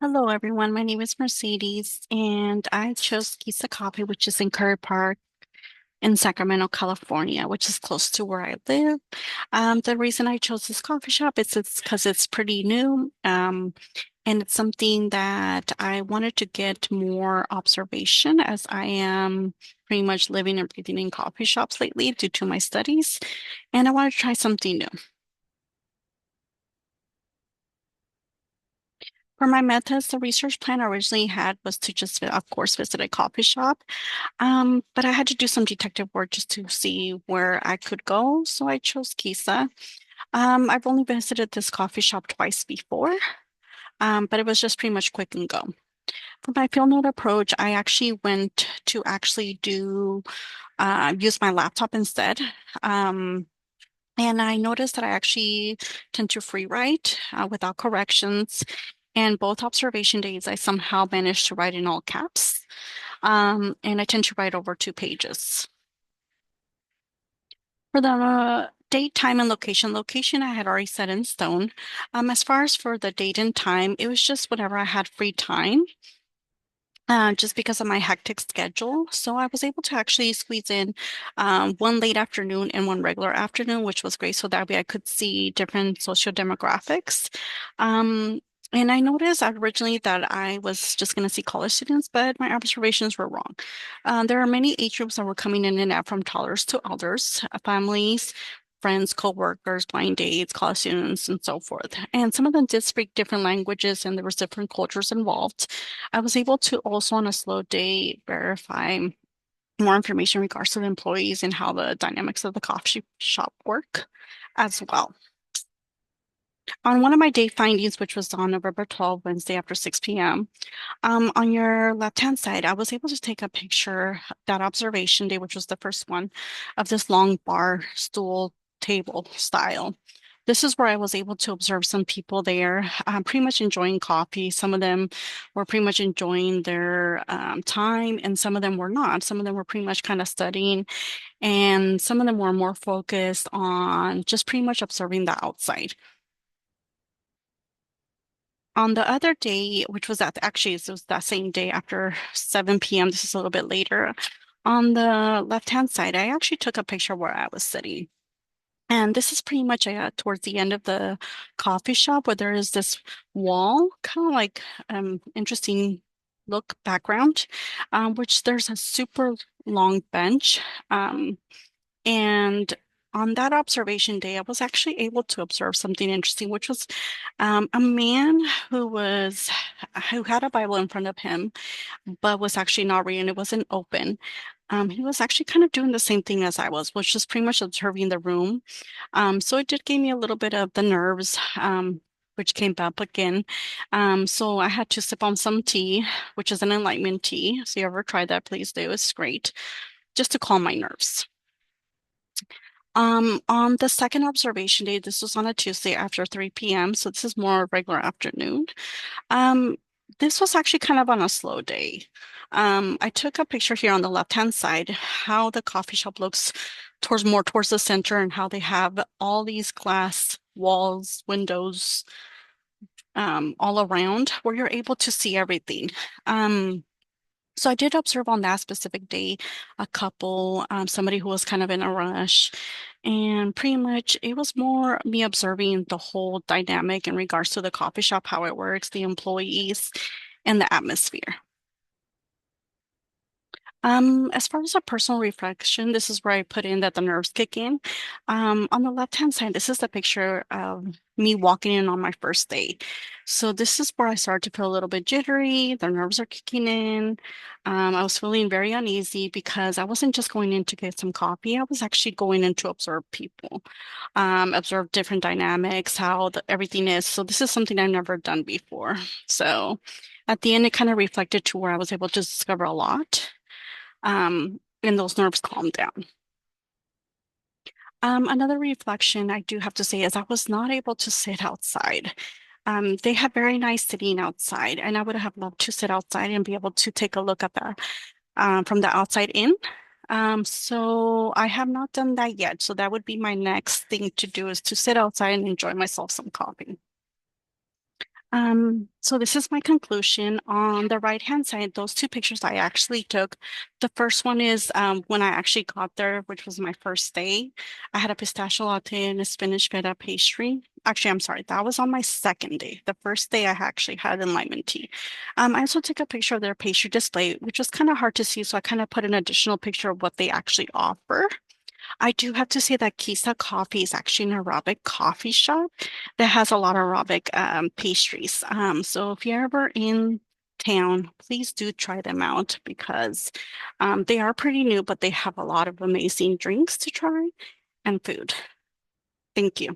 Hello, everyone. My name is Mercedes, and I chose Qisa Coffee, which is in Curry Park in Sacramento, California, which is close to where I live. The reason I chose this coffee shop is it's because it's pretty new, and it's something that I wanted to get more observation as I am pretty much living and breathing in coffee shops lately due to my studies, and I wanted to try something new. For my methods, the research plan I originally had was to just, of course, visit a coffee shop. But I had to do some detective work just to see where I could go. So I chose Kisa. I've only visited this coffee shop twice before, but it was just pretty much quick and go. For my field note approach, I actually went to actually do use my laptop instead. Um, and I noticed that I actually tend to free write without corrections. And both observation days, I somehow managed to write in all caps. And I tend to write over 2 pages. For the date, time, and location I had already set in stone. As far as for the date and time, it was just whenever I had free time, just because of my hectic schedule. So I was able to actually squeeze in one late afternoon and one regular afternoon, which was great. So that way I could see different social demographics. Um, and I noticed originally that I was just going to see college students, but my observations were wrong. There are many age groups that were coming in and out from toddlers to elders, families, friends, co-workers, blind dates, college students, and so forth. And some of them did speak different languages and there was different cultures involved. I was able to also on a slow day verify more information in regards to the employees and how the dynamics of the coffee shop work as well. On one of my day findings, which was on November 12th, Wednesday after 6 p.m., on your left-hand side, I was able to take a picture that observation day, which was the first one, of this long bar stool table style. This is where I was able to observe some people there, pretty much enjoying coffee. Some of them were pretty much enjoying their time, and some of them were not. Some of them were pretty much kind of studying, and some of them were more focused on just pretty much observing the outside. On the other day, which was actually it was that same day after 7 p.m., this is a little bit later. On the left-hand side, I actually took a picture where I was sitting. And this is pretty much towards the end of the coffee shop where there is this wall, kind of like interesting look background, which there's a super long bench. And on that observation day, I was actually able to observe something interesting, which was a man who had a Bible in front of him, but was actually not reading. It wasn't open. He was actually kind of doing the same thing as I was just pretty much observing the room. So it did give me a little bit of the nerves, which came up again. So I had to sip on some tea, which is an enlightenment tea. So you ever try that, please do. It's great, just to calm my nerves. On the second observation day, this was on a Tuesday after 3 p.m., so this is more regular afternoon. Um, this was actually kind of on a slow day. I took a picture here on the left-hand side, how the coffee shop looks towards the center and how they have all these glass walls, windows, all around where you're able to see everything. Um, so I did observe on that specific day a couple, somebody who was kind of in a rush, and pretty much it was more me observing the whole dynamic in regards to the coffee shop, how it works, the employees, and the atmosphere. As far as a personal reflection, this is where I put in that the nerves kick in. On the left-hand side, this is the picture of me walking in on my first day. So this is where I started to feel a little bit jittery. The nerves are kicking in. I was feeling very uneasy because I wasn't just going in to get some coffee. I was actually going in to observe people, observe different dynamics, how everything is. So this is something I've never done before. So at the end, it kind of reflected to where I was able to discover a lot and those nerves calmed down. Another reflection I do have to say is I was not able to sit outside. They have very nice sitting outside, and I would have loved to sit outside and be able to take a look at the from the outside in. So I have not done that yet. So that would be my next thing to do is to sit outside and enjoy myself some coffee. So this is my conclusion. On the right-hand side, those two pictures I actually took. The first one is when I actually got there, which was my first day. I had a pistachio latte and a spinach feta pastry. Actually, I'm sorry, that was on my second day. The first day I actually had an lemon tea. I also took a picture of their pastry display, which was kind of hard to see, so I kind of put an additional picture of what they actually offer. I do have to say that Qisa Coffee is actually an Arabic coffee shop that has a lot of Arabic pastries. So if you're ever in town, please do try them out because they are pretty new, but they have a lot of amazing drinks to try and food. Thank you.